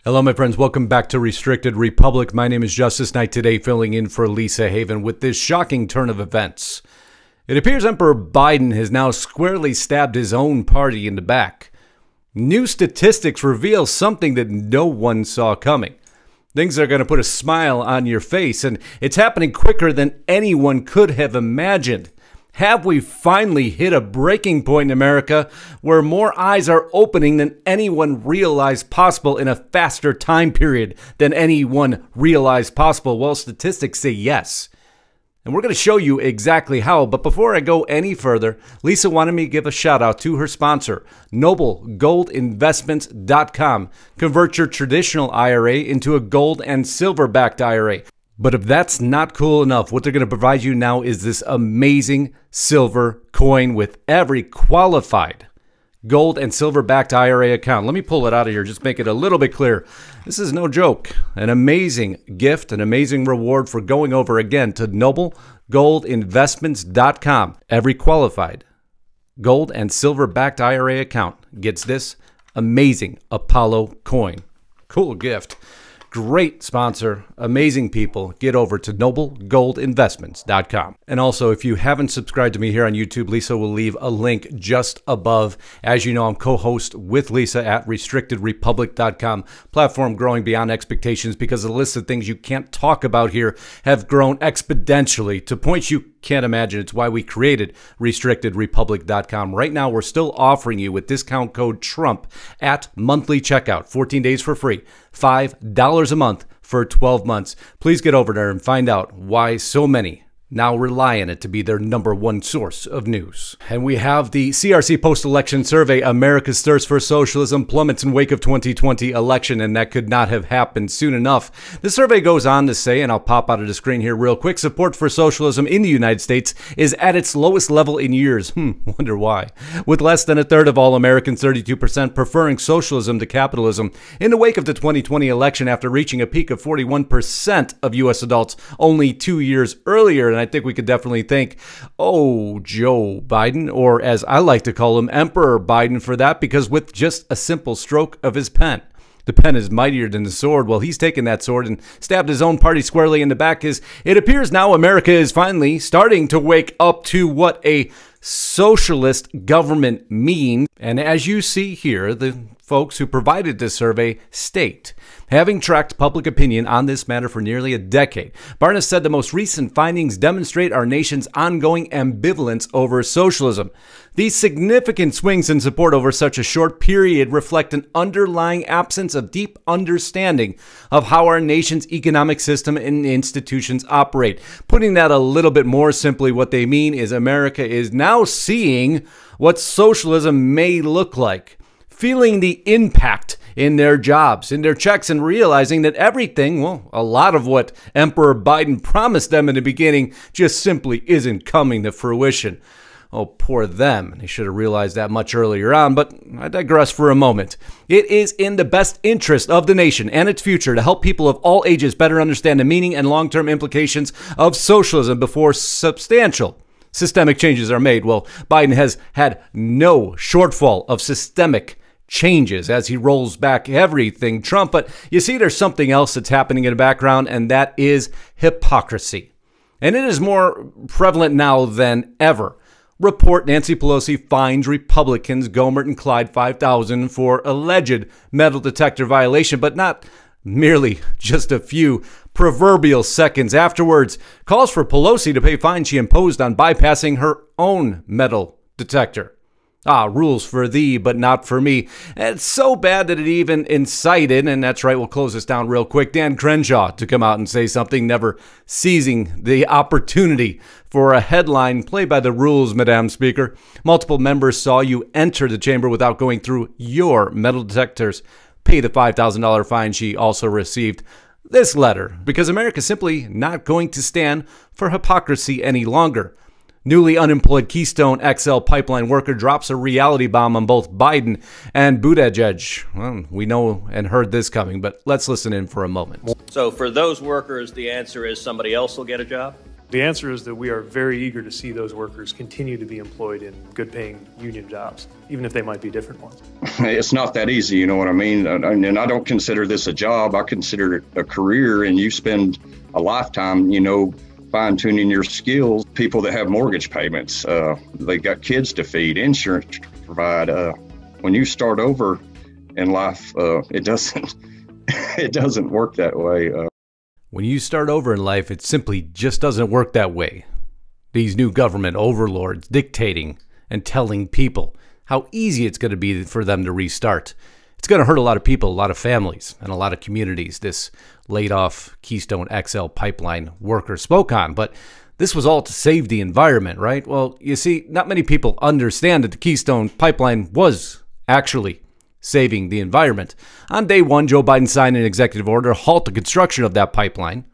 Hello, my friends. Welcome back to Restricted Republic. My name is Justice Knight, today filling in for Lisa Haven with this shocking turn of events. It appears Emperor Biden has now squarely stabbed his own party in the back. New statistics reveal something that no one saw coming. Things that are going to put a smile on your face, and it's happening quicker than anyone could have imagined. Have we finally hit a breaking point in America where more eyes are opening than anyone realized possible in a faster time period than anyone realized possible? Well, statistics say yes. And we're going to show you exactly how. But before I go any further, Lisa wanted me to give a shout out to her sponsor, NobleGoldInvestments.com. Convert your traditional IRA into a gold and silver backed IRA. But if that's not cool enough, what they're going to provide you now is this amazing silver coin with every qualified gold and silver backed IRA account. Let me pull it out of here, just make it a little bit clear. This is no joke. An amazing gift, an amazing reward for going over again to NobleGoldInvestments.com. Every qualified gold and silver backed IRA account gets this amazing Apollo coin. Cool gift. Great sponsor, amazing people. Get over to NobleGoldInvestments.com. And also, if you haven't subscribed to me here on YouTube, Lisa will leave a link just above. As you know, I'm co-host with Lisa at RestrictedRepublic.com. Platform growing beyond expectations because the list of things you can't talk about here have grown exponentially to points you can't imagine. It's why we created RestrictedRepublic.com. Right now, we're still offering you with discount code TRUMP at monthly checkout. 14 days for free. $5 a month for 12 months. Please get over there and find out why so many now rely on it to be their #1 source of news. And we have the CRC post-election survey, America's thirst for socialism plummets in wake of 2020 election, and that could not have happened soon enough. The survey goes on to say, and I'll pop out of the screen here real quick, support for socialism in the United States is at its lowest level in years. Wonder why. With less than a third of all Americans, 32%, preferring socialism to capitalism. In the wake of the 2020 election, after reaching a peak of 41% of U.S. adults only 2 years earlier, and I think we could definitely thank, Joe Biden, or as I like to call him, Emperor Biden, for that, because with just a simple stroke of his pen, the pen is mightier than the sword. Well, he's taken that sword and stabbed his own party squarely in the back. It appears now America is finally starting to wake up to what a socialist government means. And as you see here, the folks who provided this survey state, having tracked public opinion on this matter for nearly a decade, Barnes said the most recent findings demonstrate our nation's ongoing ambivalence over socialism. These significant swings in support over such a short period reflect an underlying absence of deep understanding of how our nation's economic system and institutions operate. Putting that a little bit more simply, what they mean is America is now seeing what socialism may look like, feeling the impact in their jobs, in their checks, and realizing that everything, well, a lot of what Emperor Biden promised them in the beginning just simply isn't coming to fruition. Oh, poor them. They should have realized that much earlier on, but I digress for a moment. It is in the best interest of the nation and its future to help people of all ages better understand the meaning and long-term implications of socialism before substantial systemic changes are made. Well, Biden has had no shortfall of systemic changes as he rolls back everything Trump. But you see, there's something else that's happening in the background, and that is hypocrisy. And it is more prevalent now than ever. Report: Nancy Pelosi fines Republicans Gohmert and Clyde $5,000 for alleged metal detector violation, but not merely just a few proverbial seconds afterwards. Calls for Pelosi to pay fines she imposed on bypassing her own metal detector. Rules for thee, but not for me. It's so bad that it even incited, and that's right, we'll close this down real quick, Dan Crenshaw to come out and say something, never seizing the opportunity for a headline. Play by the rules, Madam Speaker. Multiple members saw you enter the chamber without going through your metal detectors. Pay the $5,000 fine she also received. This letter, because America's simply not going to stand for hypocrisy any longer. Newly unemployed Keystone XL pipeline worker drops a reality bomb on both Biden and Buttigieg. Well, we know and heard this coming, but let's listen in for a moment. So for those workers, the answer is somebody else will get a job? The answer is that we are very eager to see those workers continue to be employed in good-paying union jobs, even if they might be different ones. It's not that easy, you know what I mean? And I don't consider this a job. I consider it a career, and you spend a lifetime, you know, fine-tuning your skills. People that have mortgage payments, they got kids to feed, insurance to provide. When you start over in life, it doesn't work that way. When you start over in life, it simply just doesn't work that way. These new government overlords dictating and telling people how easy it's going to be for them to restart. It's going to hurt a lot of people, a lot of families, and a lot of communities, this laid-off Keystone XL pipeline worker spoke on. But this was all to save the environment, right? Well, you see, not many people understand that the Keystone pipeline was actually saving the environment. On day one, Joe Biden signed an executive order to halt the construction of that pipeline,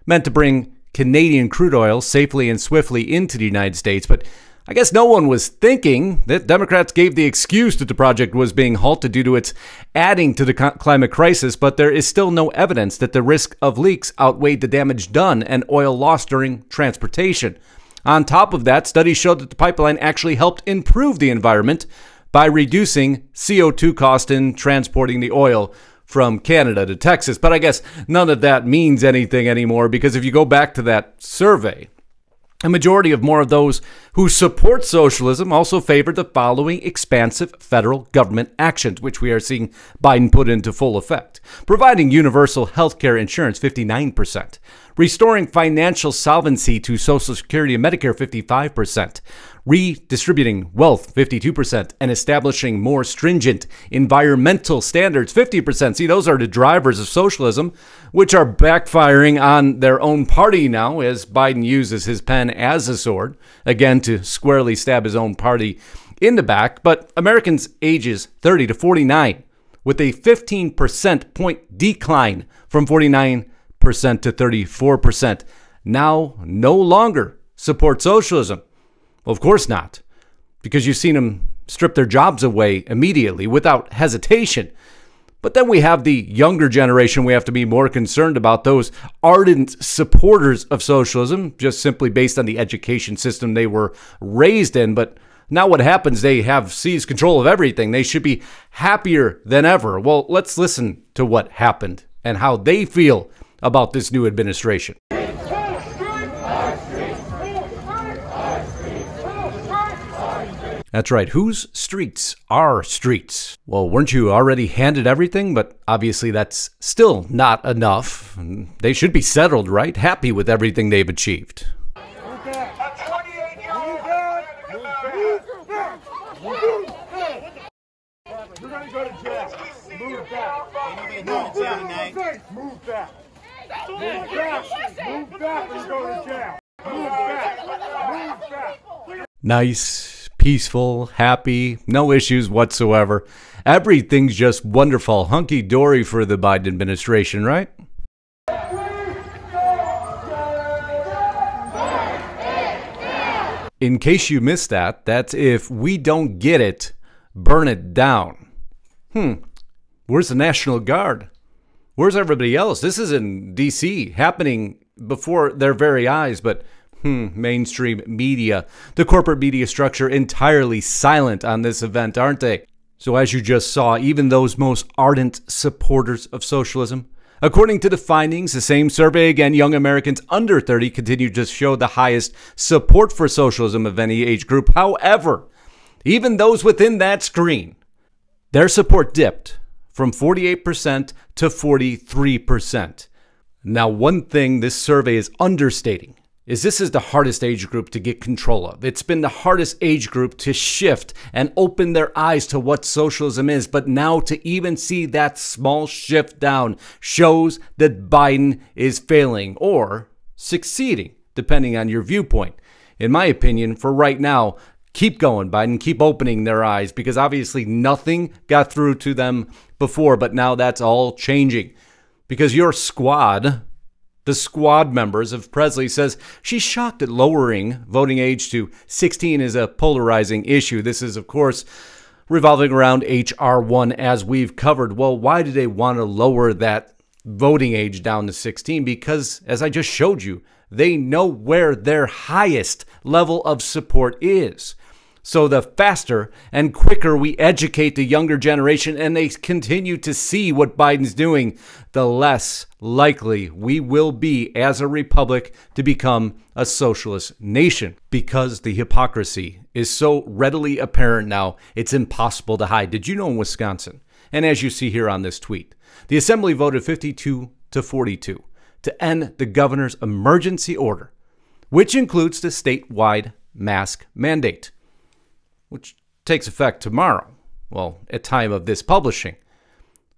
meant to bring Canadian crude oil safely and swiftly into the United States. But I guess no one was thinking that Democrats gave the excuse that the project was being halted due to its adding to the climate crisis, but there is still no evidence that the risk of leaks outweighed the damage done and oil lost during transportation. On top of that, studies showed that the pipeline actually helped improve the environment by reducing CO2 cost in transporting the oil from Canada to Texas. But I guess none of that means anything anymore, because if you go back to that survey, a majority of more of those who support socialism also favored the following expansive federal government actions, which we are seeing Biden put into full effect. Providing universal health care insurance, 59%. Restoring financial solvency to Social Security and Medicare, 55%. Redistributing wealth, 52%. And establishing more stringent environmental standards, 50%. See, those are the drivers of socialism, which are backfiring on their own party now as Biden uses his pen as a sword, again, to squarely stab his own party in the back. But Americans ages 30 to 49, with a 15% point decline from 49% to 34%, now no longer support socialism. Well, of course not, because you've seen them strip their jobs away immediately without hesitation. But then we have the younger generation we have to be more concerned about, those ardent supporters of socialism, just simply based on the education system they were raised in. But now what happens, they have seized control of everything. They should be happier than ever. Well, let's listen to what happened and how they feel about this new administration. That's right. Whose streets are streets? Well, weren't you already handed everything? But obviously that's still not enough. They should be settled, right? Happy with everything they've achieved. You're gonna go to jail. Move back. Move back. Move back. Move back and go to jail. Move back. Move back. Nice, peaceful, happy, no issues whatsoever. Everything's just wonderful, hunky-dory for the Biden administration, right? In case you missed that, that's if we don't get it, burn it down. Where's the National Guard? Where's everybody else? This is in D.C. happening before their very eyes, but mainstream media, the corporate media structure, entirely silent on this event, aren't they? So as you just saw, even those most ardent supporters of socialism, according to the findings, the same survey again, young Americans under 30 continue to show the highest support for socialism of any age group. However, even those within that screen, their support dipped from 48% to 43%. Now, one thing this survey is understating is this is the hardest age group to get control of. It's been the hardest age group to shift and open their eyes to what socialism is. But now to even see that small shift down shows that Biden is failing or succeeding, depending on your viewpoint. In my opinion, for right now, keep going, Biden. Keep opening their eyes, because obviously nothing got through to them before, but now that's all changing. Because your squad, the squad members of Presley, says she's shocked at lowering voting age to 16 is a polarizing issue. This is, of course, revolving around H.R. 1, as we've covered. Well, why do they want to lower that voting age down to 16? Because, as I just showed you, They know where their highest level of support is. So the faster and quicker we educate the younger generation and they continue to see what Biden's doing, the less likely we will be as a republic to become a socialist nation. Because the hypocrisy is so readily apparent now, it's impossible to hide. Did you know in Wisconsin, and as you see here on this tweet, the assembly voted 52-42 to end the governor's emergency order, which includes the statewide mask mandate, which takes effect tomorrow. Well, at time of this publishing,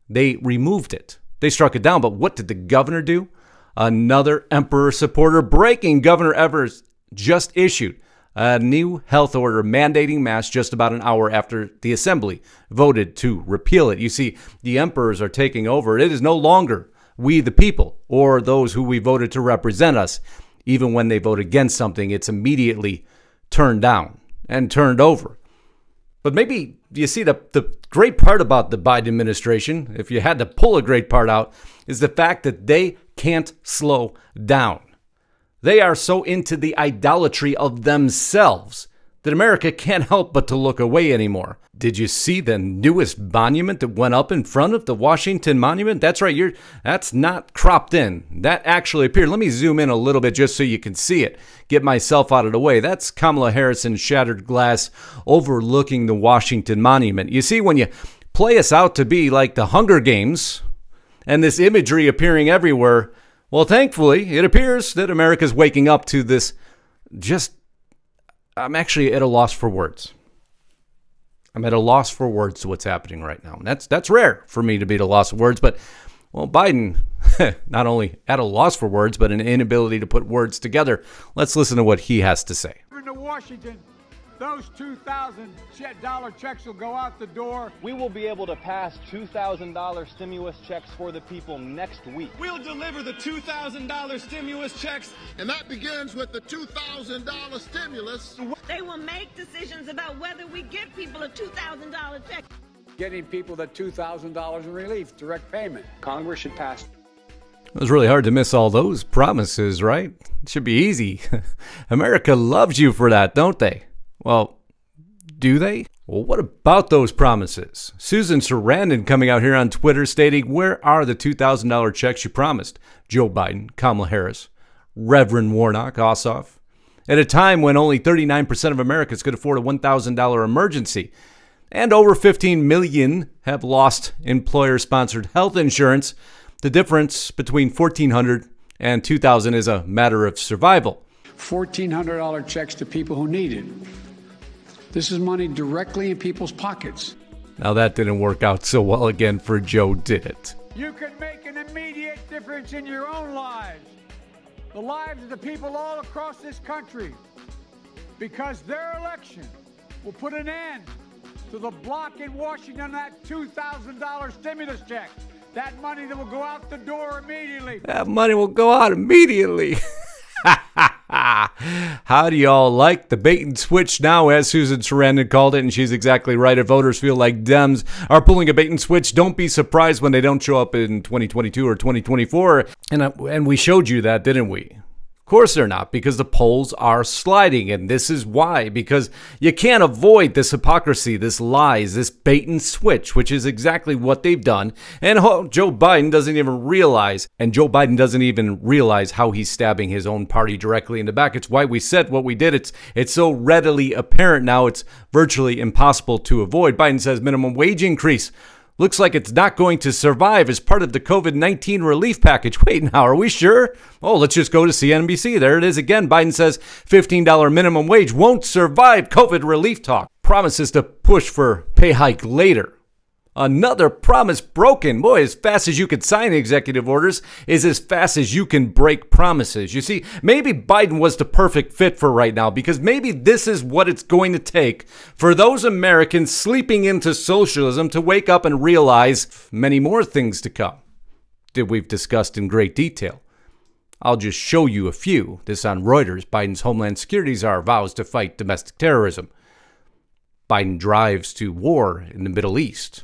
they removed it. They struck it down. But what did the governor do? Another emperor supporter breaking. Governor Evers just issued a new health order mandating masks just about an hour after the assembly voted to repeal it. You see, the emperors are taking over. It is no longer we the people or those who we voted to represent us. Even when they vote against something, it's immediately turned down and turned over. But maybe you see the great part about the Biden administration, if you had to pull a great part out, is the fact that they can't slow down. They are so into the idolatry of themselves that America can't help but to look away anymore. Did you see the newest monument that went up in front of the Washington Monument? That's right, that's not cropped in. That actually appeared. Let me zoom in a little bit just so you can see it. Get myself out of the way. That's Kamala Harris's shattered glass overlooking the Washington Monument. You see, when you play us out to be like the Hunger Games and this imagery appearing everywhere, well, thankfully, it appears that America's waking up to this I'm actually at a loss for words. I'm at a loss for words to what's happening right now. And that's rare for me to be at a loss of words. But, well, Biden, not only at a loss for words, but an inability to put words together. Let's listen to what he has to say. To Washington, those $2,000 checks will go out the door. We will be able to pass $2,000 stimulus checks for the people next week. We'll deliver the $2,000 stimulus checks. And that begins with the $2,000 stimulus. They will make decisions about whether we give people a $2,000 check. Getting people the $2,000 in relief, direct payment. Congress should pass. It was really hard to miss all those promises, right? It should be easy. America loves you for that, don't they? Well, do they? Well, what about those promises? Susan Sarandon coming out here on Twitter stating, where are the $2,000 checks you promised? Joe Biden, Kamala Harris, Reverend Warnock, Ossoff. At a time when only 39% of Americans could afford a $1,000 emergency, and over 15 million have lost employer-sponsored health insurance, the difference between $1,400 and $2,000 is a matter of survival. $1,400 checks to people who need it. This is money directly in people's pockets. Now that didn't work out so well again for Joe, did it? You can make an immediate difference in your own lives, the lives of the people all across this country, because their election will put an end to the block in Washington on that $2,000 stimulus check. That money that will go out the door immediately. That money will go out immediately. How do y'all like the bait and switch now, as Susan Sarandon called it? And she's exactly right. If voters feel like Dems are pulling a bait and switch, don't be surprised when they don't show up in 2022 or 2024. And we showed you that, didn't we? Of course they're not, because the polls are sliding, and this is why. Because you can't avoid this hypocrisy, this lies, this bait and switch, which is exactly what they've done. And Joe Biden doesn't even realize, how he's stabbing his own party directly in the back. It's why we said what we did. It's so readily apparent now, it's virtually impossible to avoid. Biden says minimum wage increase looks like it's not going to survive as part of the COVID-19 relief package. Wait, now, are we sure? Oh, let's just go to CNBC. There it is again. Biden says $15 minimum wage won't survive COVID relief talk. Promises to push for pay hike later. Another promise broken. Boy, as fast as you can sign executive orders is as fast as you can break promises. You see, maybe Biden was the perfect fit for right now, because maybe this is what it's going to take for those Americans sleeping into socialism to wake up and realize many more things to come that we've discussed in great detail. I'll just show you a few. This on Reuters. Biden's Homeland Security czar vows to fight domestic terrorism. Biden drives to war in the Middle East.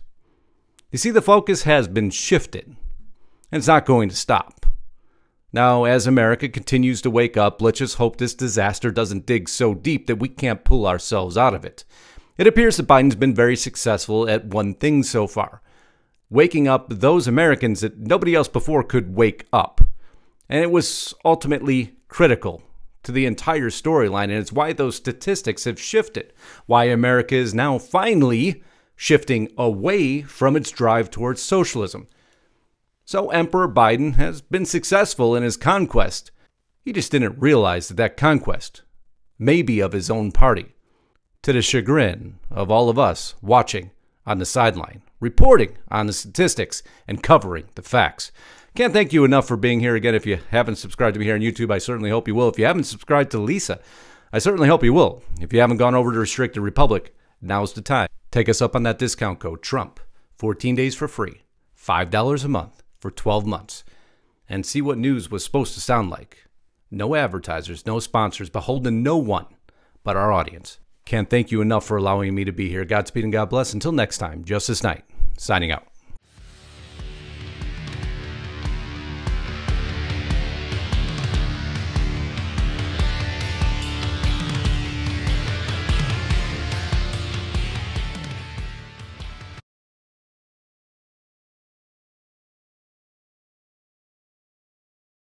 You see, the focus has been shifted, and it's not going to stop. Now, as America continues to wake up, let's just hope this disaster doesn't dig so deep that we can't pull ourselves out of it. It appears that Biden's been very successful at one thing so far: waking up those Americans that nobody else before could wake up. And it was ultimately critical to the entire storyline, and it's why those statistics have shifted, why America is now finally shifting away from its drive towards socialism. So Emperor Biden has been successful in his conquest. He just didn't realize that that conquest may be of his own party, to the chagrin of all of us watching on the sideline, reporting on the statistics, and covering the facts. Can't thank you enough for being here again. If you haven't subscribed to me here on YouTube, I certainly hope you will. If you haven't subscribed to Lisa, I certainly hope you will. If you haven't gone over to Restricted Republic, now's the time. Take us up on that discount code, Trump. 14 days for free, $5 a month for 12 months. And see what news was supposed to sound like. No advertisers, no sponsors, beholden to no one but our audience. Can't thank you enough for allowing me to be here. Godspeed and God bless. Until next time, Justice Knight, signing out.